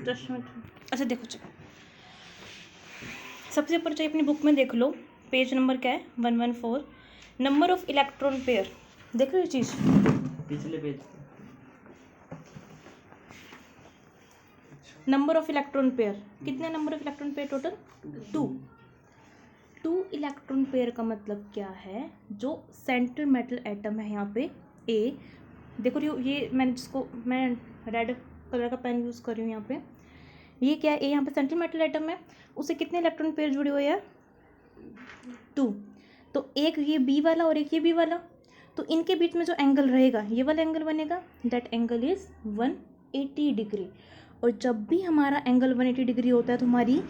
10 minute. अच्छा देखो, चलो सबसे ऊपर चाहिए अपनी बुक में देख लो, पेज नंबर क्या है 114, नंबर ऑफ इलेक्ट्रॉन पेयर। देख लो ये चीज़ पिछले page. Number of electron pair कितने number of electron pair total 2 electron pair का मतलब क्या है, जो सेंट्रल मेटल एटम है यहाँ पे ए, देखो ये मैंने जिसको मैं रेड कलर का पेन यूज़ कर रही हूँ यहाँ पे, ये क्या है ए, यहाँ पे सेंट्रल मेटल एटम है, उसे कितने इलेक्ट्रॉन पेयर जुड़े हुए हैं 2। तो एक ये बी वाला और एक ये बी वाला, तो इनके बीच में जो एंगल रहेगा ये वाला एंगल बनेगा, दैट एंगल इज़ 180 डिग्री। और जब भी हमारा एंगल 180 डिग्री होता है तो हमारी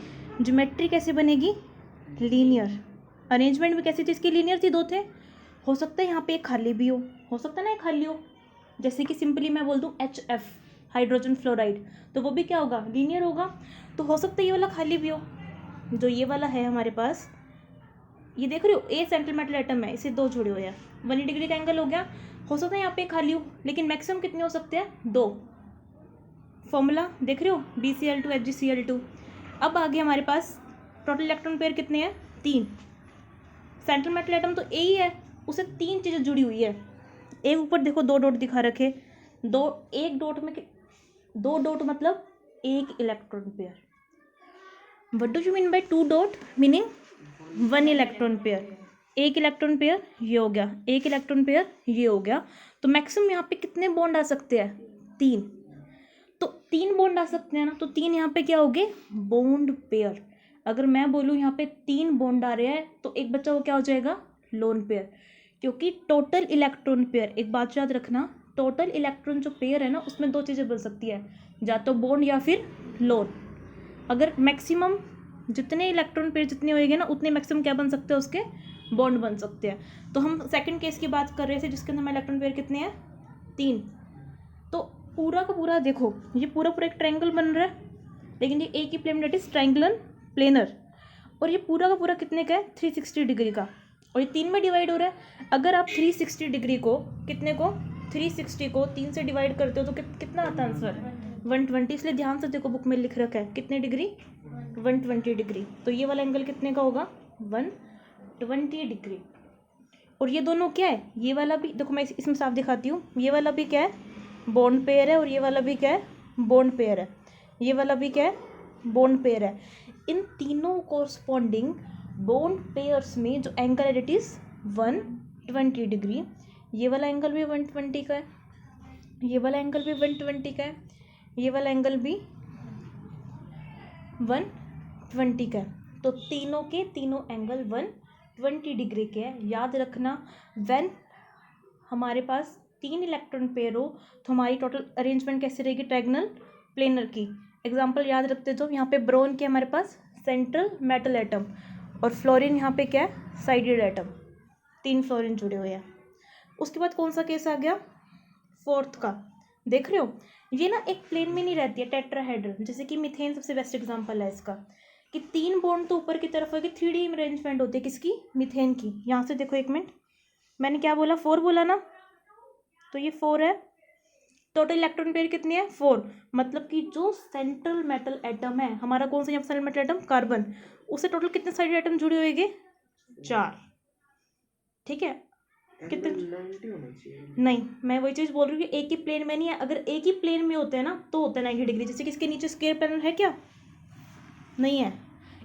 ज्योमेट्री कैसे बनेगी, लीनियर। अरेंजमेंट भी कैसी थी इसकी, लीनियर थी, 2 थे। हो सकता है यहाँ पे एक खाली भी हो सकता है ना एक खाली हो, जैसे कि सिंपली मैं बोल दूँ HF हाइड्रोजन फ्लोराइड, तो वो भी क्या होगा, लीनियर होगा। तो हो सकता है ये वाला खाली भी हो, जो ये वाला है हमारे पास, ये देख रहे हो ए सेंट्रल मेटल एटम है, इसे 2 जुड़े हुए हैं, 180 डिग्री का एंगल हो गया। हो सकता है यहाँ पे खाली हो, लेकिन मैक्सिमम कितने हो सकते हैं 2। फॉर्मूला देख रहे हो BCl2 HgCl2। अब आगे हमारे पास टोटल इलेक्ट्रॉन पेयर कितने हैं 3। सेंट्रल मेटल एटम तो ए ही है, उसे 3 चीज़ें जुड़ी हुई है। एक ऊपर देखो 2 डॉट दिखा रखे, एक डॉट में 2 डॉट मतलब एक electron pair. What do you mean bye 2 dot, meaning 1 electron pair. एक इलेक्ट्रॉन पेयर ये हो गया, एक इलेक्ट्रॉन पेयर ये हो गया। तो मैक्सिमम यहाँ पे कितने बॉन्ड आ सकते हैं 3। तो 3 बॉन्ड आ सकते हैं ना, तो 3 यहाँ पे क्या हो गए बॉन्ड पेयर। अगर मैं बोलूँ यहाँ पे 3 बॉन्ड आ रहे हैं तो एक बच्चा वो क्या हो जाएगा लोन पेयर, क्योंकि टोटल इलेक्ट्रॉन पेयर, एक बात याद रखना, टोटल इलेक्ट्रॉन जो पेयर है ना उसमें 2 चीज़ें बन सकती है, या तो बॉन्ड या फिर लोन। अगर मैक्सिमम जितने इलेक्ट्रॉन पेयर जितने होएंगे ना उतने मैक्सिमम क्या बन सकते हैं उसके बॉन्ड बन सकते हैं। तो हम सेकंड केस की बात कर रहे थे जिसके अंदर इलेक्ट्रॉन पेयर कितने हैं 3। तो पूरा का पूरा देखो ये पूरा एक ट्रायंगल बन रहा है, लेकिन ये एक ही plane that is triangular planar, और ये पूरा का पूरा कितने का है 360 डिग्री का, और ये 3 में डिवाइड हो रहा है। अगर आप 360 डिग्री को कितने को 360 को 3 से डिवाइड करते हो तो कितना आता है आंसर 120। इसलिए ध्यान से देखो बुक में लिख रखा है कितने डिग्री 120 डिग्री। तो ये वाला एंगल कितने का होगा 120 डिग्री। और ये दोनों क्या है, ये वाला भी देखो मैं इसमें साफ दिखाती हूँ, ये वाला भी क्या है बॉन्ड पेयर है, और ये वाला भी क्या है बॉन्ड पेयर है, ये वाला भी क्या है बॉन्ड पेयर है। इन तीनों कोरस्पॉन्डिंग बॉन्ड पेयर्स में जो एंगल है इट इज़ 120 डिग्री। ये वाला एंगल भी 120 का है, ये वाला एंगल भी 120 का है, ये वाला एंगल भी 120 का है। तो तीनों के तीनों एंगल 120 डिग्री के हैं। याद रखना व्हेन हमारे पास 3 इलेक्ट्रॉन पेयर हो तो हमारी टोटल अरेंजमेंट कैसे रहेगी ट्रायंगुलर प्लेनर की। एग्जांपल याद रखते तो यहाँ पे ब्रोन के हमारे पास सेंट्रल मेटल एटम, और फ्लोरीन यहाँ पे क्या है साइडेड एटम, 3 फ्लोरीन जुड़े हुए हैं। उसके बाद कौन सा केस आ गया 4th का, देख रहे हो ये ना एक प्लेन में नहीं रहती है टेट्राहेड्रल, जैसे कि मीथेन सबसे बेस्ट एग्जांपल है इसका, कि 3 बॉन्ड तो ऊपर की तरफ होगी, 3D अरेंजमेंट होती है किसकी मीथेन की। यहाँ से देखो एक मिनट मैंने क्या बोला 4 बोला ना, तो ये 4 है। टोटल इलेक्ट्रॉन पेयर कितनी है 4, मतलब कि जो सेंट्रल मेटल एटम है हमारा कौन सा यहाँ सेंट्रल मेटल एटम कार्बन, उससे टोटल कितने साइड एटम जुड़े हुए 4। ठीक है कितने नहीं, मैं वही चीज़ बोल रही हूँ कि एक ही प्लेन में नहीं है। अगर एक ही प्लेन में होते हैं ना तो होता है 90 डिग्री, जैसे कि इसके नीचे स्क्वायर प्लेनर है क्या नहीं है।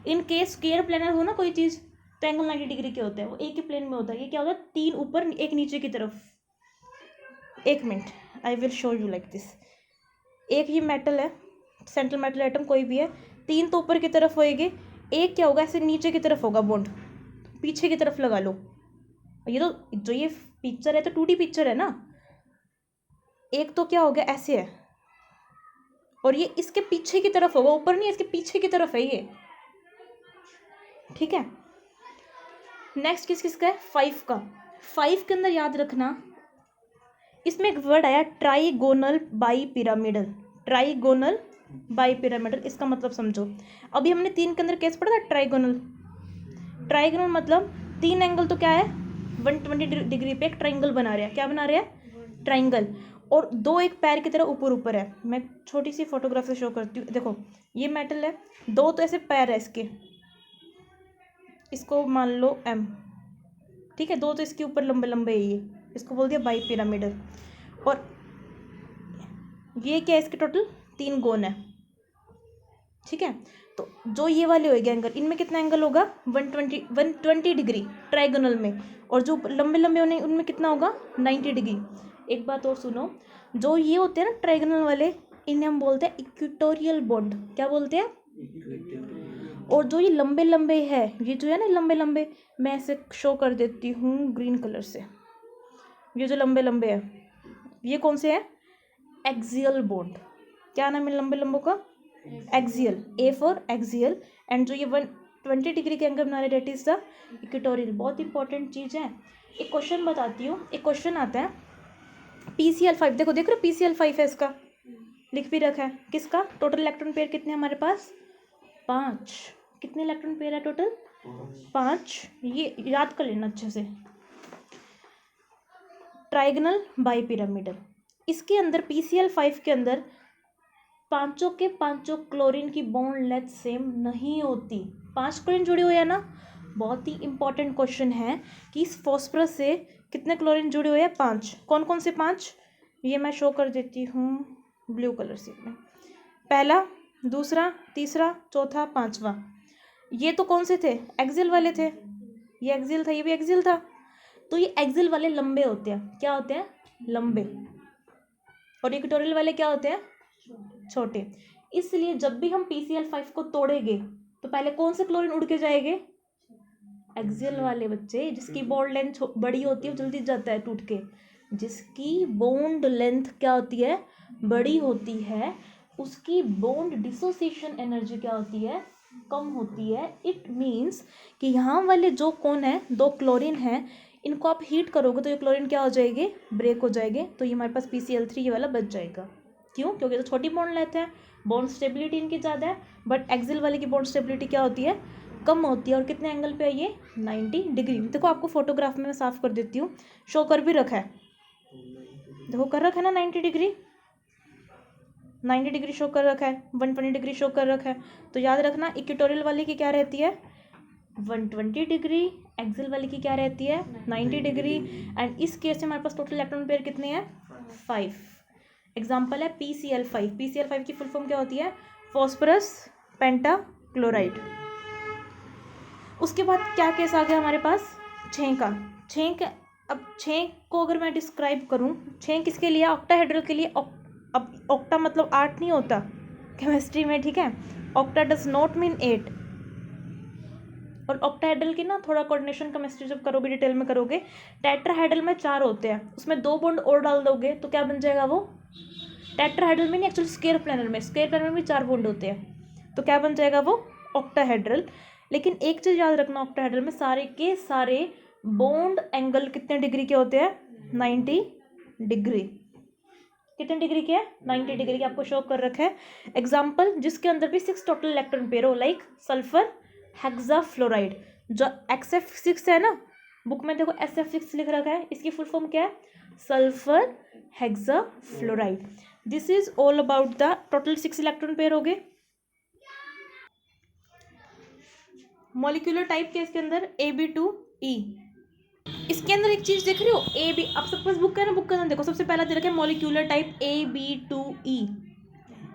इन केस स्क्वायर प्लेनर हो ना कोई चीज़ तो एंगल 90 डिग्री के होते हैं, वो एक ही प्लेन में होता है। ये क्या होता है 3 ऊपर एक नीचे की तरफ। एक minute I will show you like this. एक ये मेटल है सेंट्रल मेटल एटम कोई भी है, 3 तो ऊपर की तरफ होएंगे, एक क्या होगा ऐसे नीचे की तरफ होगा बॉन्ड, पीछे की तरफ लगा लो। ये तो जो ये पिक्चर है तो 2D पिक्चर है ना, एक तो क्या हो गया ऐसे है, और ये इसके पीछे की तरफ होगा, ऊपर नहीं इसके पीछे की तरफ है ये। ठीक है नेक्स्ट किसका है 5 का। 5 के अंदर याद रखना इसमें एक वर्ड आया trigonal bi pyramidal, trigonal bi pyramidal, इसका मतलब समझो। अभी हमने 3 के अंदर केस पढ़ा था ट्राइगोनल, ट्राइगोनल मतलब 3 एंगल तो क्या है 120 डिग्री पे एक ट्राइंगल बना रहे हैं, क्या बना रहे हैं ट्राइंगल। और दो एक पैर की तरह ऊपर ऊपर है। मैं छोटी सी फोटोग्राफ से शो करती हूँ। देखो ये मेटल है, दो तो ऐसे पैर है इसके, इसको मान लो एम, ठीक है, दो तो इसके ऊपर लंबे लंबे है, ये इसको बोल दिया बाई पिरामिडल। और ये क्या है, इसके टोटल 3 कोण है, ठीक है। तो जो ये वाले होएंगे एंगल, इनमें कितना एंगल होगा 120 डिग्री ट्राइगोनल में, और जो लंबे लंबे होने उनमें कितना होगा 90 डिग्री। एक बात और सुनो, जो ये होते हैं ना ट्राइगोनल वाले, इन्हें हम बोलते हैं इक्वेटोरियल बॉन्ड। क्या बोलते हैं? और जो ये लंबे लंबे है, ये जो है ना लंबे लंबे, मैं ऐसे शो कर देती हूँ ग्रीन कलर से, ये जो लंबे लंबे है ये कौन से हैं? Axial bond. क्या नाम है लंबे लंबों का? Axial, A for axial. And जो ये 120 डिग्री के एंगल बना रहे डेट इज द इक्वेटोरियल। बहुत इंपॉर्टेंट चीज़ है। एक क्वेश्चन बताती हूँ, एक क्वेश्चन आता है PCl5, देखो देख रहे हो PCl5 है, इसका लिख भी रखा है। किसका? टोटल इलेक्ट्रॉन पेयर कितने हमारे पास? 5। कितने इलेक्ट्रॉन पेयर है टोटल? 5। ये याद कर लेना अच्छे से। ट्राइगोनल बाई पिरामिडल, इसके अंदर PCl5 के अंदर पांचों के पांचों क्लोरीन की बॉन्ड लेंथ सेम नहीं होती। 5 क्लोरीन जुड़े हुए हैं ना। बहुत ही इंपॉर्टेंट क्वेश्चन है कि इस फॉस्फरस से कितने क्लोरीन जुड़े हुए हैं? 5। कौन कौन से 5? ये मैं शो कर देती हूँ ब्लू कलर से में। पहला, दूसरा, तीसरा, चौथा, 5वां। ये तो कौन से थे? एक्सियल वाले थे। ये एक्सियल था, ये भी एक्सियल था। तो ये एक्सियल वाले लंबे होते हैं। क्या होते हैं? लंबे। और इक्वेटोरियल वाले क्या होते हैं? छोटे। इसलिए जब भी हम PCl5 को तोड़ेंगे तो पहले कौन से क्लोरीन उड़ के जाएंगे? एक्सियल वाले बच्चे। जिसकी बॉन्ड लेंथ बड़ी होती है वो जल्दी जाता है टूट के। जिसकी बॉन्ड लेंथ क्या होती है? बड़ी होती है, उसकी बॉन्ड डिसोसिएशन एनर्जी क्या होती है? कम होती है। इट मीन्स कि यहाँ वाले जो कौन है, 2 क्लोरीन है, इनको आप हीट करोगे तो ये क्लोरीन क्या हो जाएंगे? ब्रेक हो जाएंगे। तो ये हमारे पास PCl3 ये वाला बच जाएगा। क्यों? क्योंकि तो छोटी बॉन्ड लेते हैं, बॉन्ड स्टेबिलिटी इनकी ज़्यादा है, बट एक्सियल वाले की बॉन्ड स्टेबिलिटी क्या होती है? कम होती है। और कितने एंगल पे है ये? 90 डिग्री। देखो आपको फोटोग्राफ में मैं साफ कर देती हूँ, शो कर भी रखा है, देखो कर रखा है ना 90 डिग्री, 90 डिग्री शो कर रखा है, 120 डिग्री शो कर रखा है। तो याद रखना इक्वेटोरियल वाले की क्या रहती है? 120 डिग्री। एक्सियल वाले की क्या रहती है? 90 डिग्री। एंड इस केस में हमारे पास टोटल इलेक्ट्रॉन पेयर कितने हैं? 5। एग्जाम्पल है PCl5। PCl5 की फुल फॉर्म क्या होती है? फॉस्फरस पेंटा क्लोराइड। उसके बाद क्या केस आ गया हमारे पास? 6 का। 6 का, अब 6 को अगर मैं डिस्क्राइब करूं, 6 किसके लिए? ऑक्टाहेड्रल के लिए। अब ऑक्टा मतलब 8 नहीं होता केमिस्ट्री में, ठीक है। Octa does not mean 8। और ऑक्टाहेड्रल की ना थोड़ा कोऑर्डिनेशन केमिस्ट्री जब करोगे, डिटेल में करोगे, टेट्राहेड्रल में 4 होते हैं, उसमें 2 बॉन्ड और डाल दोगे तो क्या बन जाएगा वो? टेट्राहेड्रल में नहीं, एक्चुअली स्क्वायर प्लेनर में, स्क्वायर प्लेनर में 4 बॉन्ड होते हैं, तो क्या बन जाएगा वो? ऑक्टाहेड्रल। लेकिन एक चीज़ याद रखना, ऑक्टाहेड्रल में सारे के सारे बॉन्ड एंगल कितने डिग्री के होते हैं? 90 डिग्री। कितने डिग्री के हैं? 90 डिग्री के। आपको शो कर रखा है एग्जाम्पल, जिसके अंदर भी 6 टोटल इलेक्ट्रॉन पेयर हो, लाइक सल्फर हेक्साफ्लोराइड। जो SF6 है ना, बुक में देखो SF6 लिख रखा है, इसकी फुल फॉर्म क्या है? Sulphur hexafluoride. This is all about the total 6 electron pair हो गए। मॉलिक्यूलर टाइप के इसके अंदर AB2E। इसके अंदर एक चीज देख रहे हो, AB, आप सबके पास बुक है ना, बुक का नाम देखो, सबसे पहला दे रखा है मॉलिक्यूलर टाइप AB2E।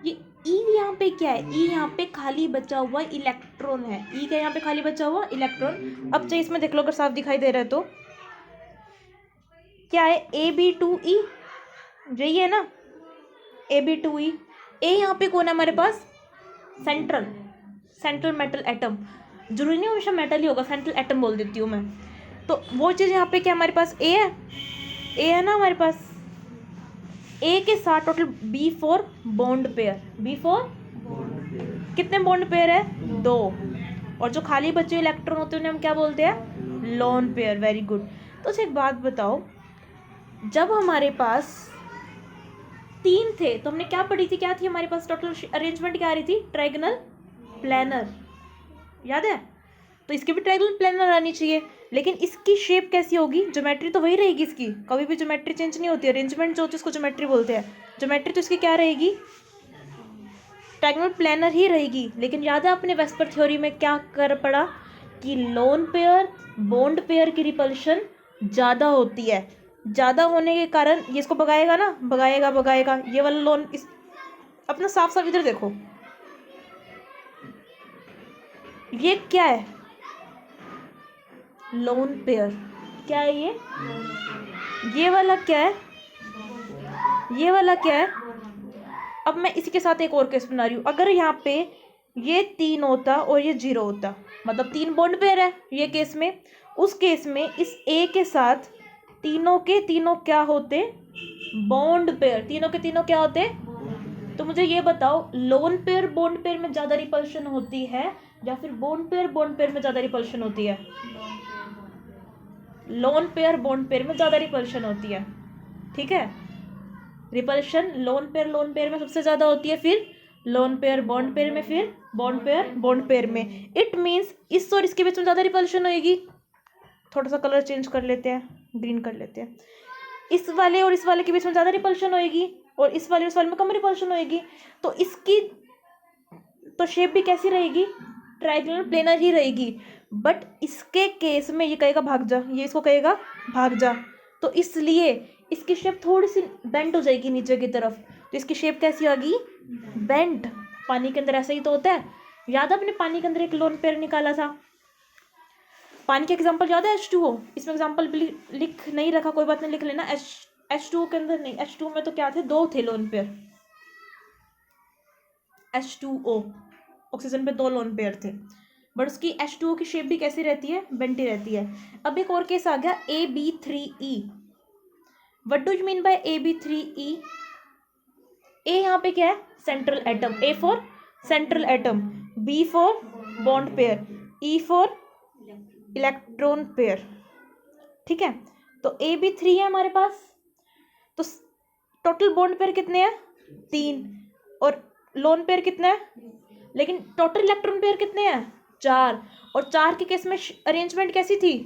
ये E यहाँ पे क्या है? E यहाँ पे खाली बचा हुआ इलेक्ट्रॉन है। E क्या यहाँ पे खाली बचा हुआ? इलेक्ट्रॉन। अब चाहिए इसमें देख लो, अगर साफ दिखाई दे रहा है तो क्या है? AB2E, यही है ना AB2E। A यहाँ पे कौन है हमारे पास? Central metal atom. जरूरी नहीं हमेशा मेटल ही होगा, सेंट्रल एटम बोल देती हूँ मैं। तो वो चीज़ यहाँ पे क्या हमारे पास? A है, A है ना हमारे पास। A के साथ total B4 bond pair. B4 कितने बॉन्ड पेयर है? 2। और जो खाली बचे इलेक्ट्रॉन होते हैं उन्हें हम क्या बोलते हैं? Lone pair. Very good. तो एक बात बताओ, जब हमारे पास 3 थे तो हमने क्या पढ़ी थी? क्या थी हमारे पास टोटल अरेंजमेंट? क्या आ रही थी? Trigonal planar. याद है? तो इसके भी ट्रायगोनल प्लेनर आनी चाहिए। लेकिन इसकी शेप कैसी होगी, ज्योमेट्री तो वही रहेगी इसकी, कभी भी ज्योमेट्री चेंज नहीं होती, अरेंजमेंट जो होती है उसको ज्योमेट्री बोलते हैं। ज्योमेट्री तो इसकी क्या रहेगी, ट्रायंगुलर प्लेनर ही रहेगी। लेकिन याद है अपने वेस्पर थ्योरी में क्या कर पड़ा कि लोन पेयर बॉन्ड पेयर की रिपल्शन ज़्यादा होती है, ज़्यादा होने के कारण ये इसको भगाएगा ना, भगाएगा ये वाला लोन, इस अपना साफ साफ इधर देखो, ये क्या है, लोन पेयर, क्या है ये वाला क्या है, ये वाला क्या है। अब मैं इसी के साथ एक और केस बना रही हूँ, अगर यहाँ पे ये 3 होता और ये 0 होता, मतलब 3 बॉन्ड पेयर है ये केस में, उस केस में इस ए के साथ तीनों के तीनों क्या होते, बॉन्ड पेयर, तीनों के तीनों क्या होते। तो मुझे ये बताओ, लोन पेयर बॉन्ड पेयर में ज़्यादा रिपल्शन होती है या फिर बॉन्ड पेयर में ज़्यादा रिपल्शन होती है। लोन पेयर बॉन्ड पेयर में ज़्यादा रिपल्शन होती है, ठीक है। रिपल्शन लोन पेयर में सबसे ज़्यादा होती है, फिर लोन पेयर बॉन्ड पेयर में, फिर बॉन्ड पेयर में। इट मीन्स इस और इसके बीच में ज़्यादा रिपल्शन होएगी। थोड़ा सा कलर चेंज कर लेते हैं, ग्रीन कर लेते हैं। इस वाले और इस वाले के बीच में ज़्यादा रिपल्शन होएगी और इस वाले में कम रिपल्शन होएगी। तो इसकी तो शेप भी कैसी रहेगी, ट्रायंगुलर प्लेनर ही रहेगी। बट इसके केस में ये कहेगा भाग जा, ये इसको कहेगा भाग जा, तो इसलिए इसकी शेप थोड़ी सी बेंड हो जाएगी नीचे की तरफ। तो इसकी शेप कैसी होगी, बेंड। पानी के अंदर ऐसा ही तो होता है। याद है अपने पानी के अंदर एक लोन पेयर निकाला था, पानी का एग्जांपल याद है H2O। इसमें एग्जांपल लिख नहीं रखा, कोई बात नहीं, लिख लेना। H2O के अंदर नहीं, H2O में तो क्या थे, 2 थे लोन पेयर। H2O ऑक्सीजन पे 2 लोन पेयर थे, बट उसकी H2O की शेप भी कैसी रहती है, बेंटी रहती है। अब एक और केस आ गया AB3E। What do you mean by AB3E? A यहाँ पे क्या है, central atom, A for central atom, B for bond pair, E for electron pair, ठीक है। तो AB3 है हमारे पास, तो टोटल बॉन्ड पेयर कितने हैं, 3, और लोन पेयर कितने हैं, लेकिन टोटल इलेक्ट्रॉन पेयर कितने हैं, 4। और 4 के केस में अरेंजमेंट कैसी थी,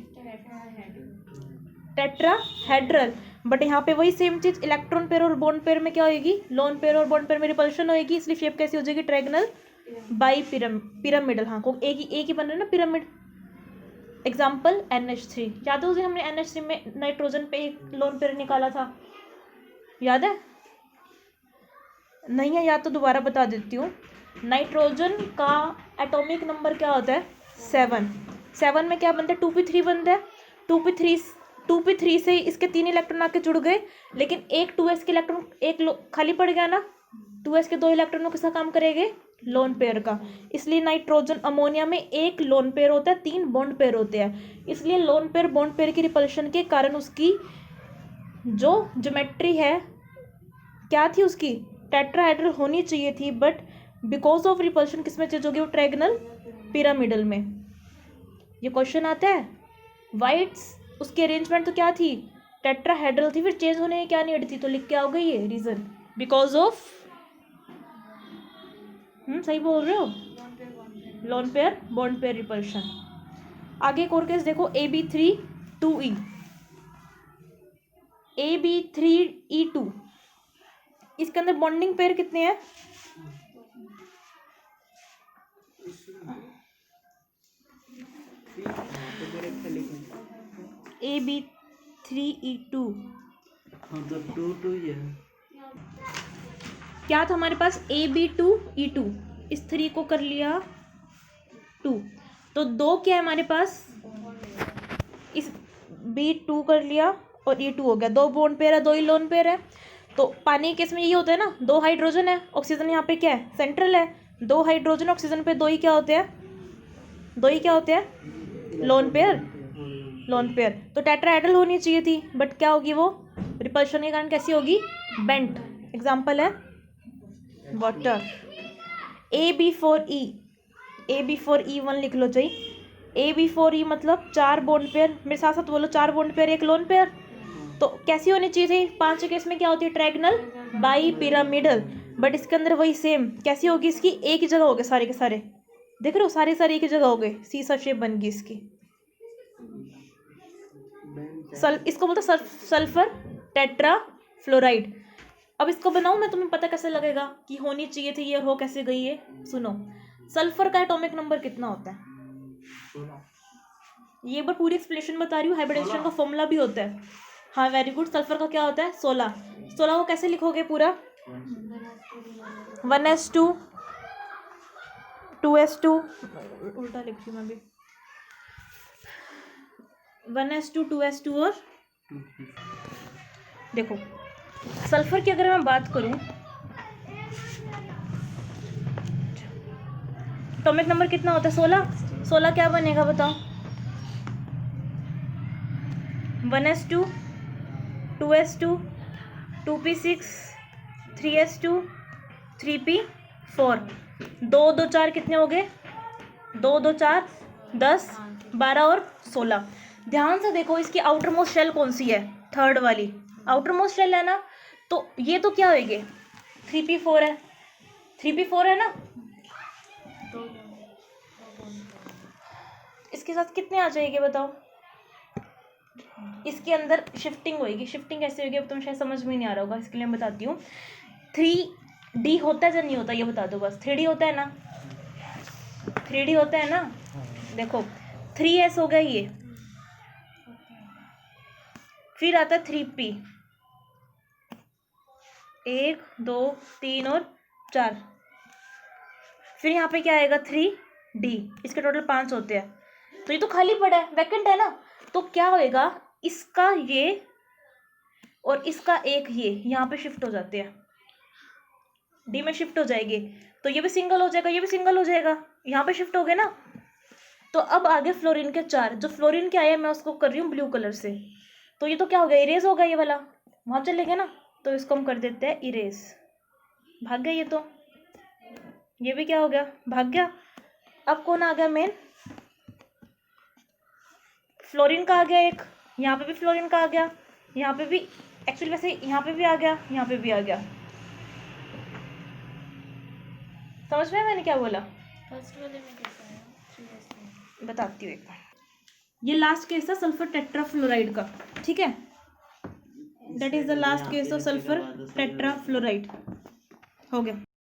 टेट्राहेड्रल। बट यहाँ पे वही सेम चीज, इलेक्ट्रॉन पेयर और बॉन्ड पेयर में क्या होगी, लोन पेयर और बॉन्ड पेयर में रिपल्शन होगी, इसलिए शेप कैसी हो जाएगी, ट्रायंगल बाई पिरामिडल। हाँ, को एक ही बन रहा है ना, पिरामिड। एग्जाम्पल NH3, याद है उसे हमने NH3 में नाइट्रोजन पे एक लोन पेयर निकाला था, याद है, नहीं है याद तो दोबारा बता देती हूँ। नाइट्रोजन का एटॉमिक नंबर क्या होता है, 7 में क्या बनता है, 2p3 बनता है। 2p3 से इसके 3 इलेक्ट्रॉन आके जुड़ गए, लेकिन एक 2s के इलेक्ट्रॉन एक खाली पड़ गया ना, 2s के 2 इलेक्ट्रॉनों के साथ काम करेंगे लोन पेयर का। इसलिए नाइट्रोजन अमोनिया में एक लोन पेयर होता है, 3 बॉन्ड पेयर होते हैं। इसलिए लोन पेयर बॉन्ड पेयर की रिपल्शन के कारण उसकी जो ज्योमेट्री है क्या थी, उसकी टेट्राहेड्रल होनी चाहिए थी, बट बिकॉज ऑफ रिपल्शन किसमें चेंज होगी, वो ट्रायंगल पिरामिडल में। ये क्वेश्चन आता है, वाइट्स उसकी अरेंजमेंट तो क्या थी, टेट्राहेड्रल थी, फिर चेंज होने की क्या नीड थी, तो लिख के आओगे ये रीजन, बिकॉज ऑफ, सही बोल रहे हो, lone pair bond pair repulsion. आगे एक और केस देखो, AB3E2, AB3E2, इसके अंदर बॉन्डिंग पेयर कितने हैं, AB3E2 क्या था हमारे पास, AB2E2, इस 3 को कर लिया 2, तो 2 क्या है हमारे पास, इस B2 कर लिया और E2 हो गया, 2 बॉन्ड पेयर है, 2 ही लोन पेयर है। तो पानी के इसमें यही होता है ना, 2 हाइड्रोजन है, ऑक्सीजन यहाँ पे क्या है, सेंट्रल है, 2 हाइड्रोजन ऑक्सीजन पे 2 ही क्या होते हैं, 2 ही क्या होते हैं, लोन पेयर। तो टेट्राहेड्रल होनी चाहिए थी, बट क्या होगी वो, रिपल्शन के कारण कैसी होगी, बेंट। एग्जाम्पल है वाटर। AB4E1 लिख लो चाहिए, AB4E मतलब 4 बॉन्ड पेयर, मेरे साथ साथ बोलो, 4 बॉन्ड पेयर, एक लोन पेयर। तो कैसी होनी चाहिए थी, 5 केस में क्या होती है, ट्रायंगल बाई पिरामिडल। बट इसके अंदर वही सेम कैसी होगी, इसकी एक ही जगह हो गए सारे के सारे, देख रहे हो, सारे एक ही जगह हो गए, सीसा शेप बन गई इसकी। इसको बोलते हैं सल्फर टेट्रा फ्लोराइड। अब इसको बनाऊं मैं, तुम्हें पता कैसे लगेगा कि होनी चाहिए थी ये और हो कैसे गई है? सुनो, सल्फर का एटॉमिक नंबर कितना होता है? ये बार पूरी एक्सप्लेनेशन बता रही हूँ, हाइब्रिडाइजेशन का फॉर्मूला भी होता है। हाँ वेरी गुड, सल्फर का क्या होता है? 16। 16 को कैसे लिखोगे पूरा? 1s2 2s2, उल्टा लिख रही हूँ मैं भी, 1s2 2s2 और देखो सल्फर की अगर मैं बात करूं, एटॉमिक नंबर कितना होता है? 16। 16 क्या बनेगा बताओ? 1s2 2s2 2p6 3s2 3p4, 2 2 4 कितने हो गए? 2 2 4 10 12 और 16। ध्यान से देखो इसकी आउटर मोस्ट शेल कौन सी है? थर्ड वाली आउटर मोस्ट शेल है ना, तो ये तो क्या होगी? 3p4 है, 3p4 है ना, इसके साथ कितने आ जाएंगे बताओ? इसके अंदर शिफ्टिंग होगी। शिफ्टिंग कैसे होगी अब तुम्हें शायद समझ में नहीं आ रहा होगा, इसके लिए मैं बताती हूँ। 3D होता है या नहीं होता ये बता दो बस। 3D होता है ना, 3D होता है ना। देखो 3s हो गया ये, फिर आता है 3p, 1 2 3 और 4, फिर यहाँ पे क्या आएगा? 3D। इसके टोटल 5 होते हैं, तो ये तो खाली पड़ा है, वैकेंट है ना। तो क्या होएगा? इसका ये और इसका एक ये यहाँ पे शिफ्ट हो जाते हैं, डी में शिफ्ट हो जाएंगे, तो ये भी सिंगल हो जाएगा, ये भी सिंगल हो जाएगा, यहाँ पे शिफ्ट हो गए ना। तो अब आगे फ्लोरीन के 4, जो फ्लोरीन के आए मैं उसको कर रही हूँ ब्लू कलर से, तो ये तो क्या हो गया? इरेज हो गया, ये वाला वहाँ चले गए ना, तो इसको हम कर देते हैं इरेज। भाग गया ये, तो ये भी क्या हो गया? भाग गया। अब कौन आ गया मेन? फ्लोरीन का आ गया एक, यहाँ पे भी फ्लोरीन का आ गया, यहाँ पे भी, एक्चुअली वैसे यहाँ पे भी आ गया, यहाँ पे भी आ गया। समझ में मैंने क्या बोला? फर्स्ट वाले में कैसा है? बताती हूँ एक बार। ये लास्ट केस था सल्फर टेट्राफ्लोराइड का, ठीक है? That is the last case of sulphur tetrafluoride. हो गया।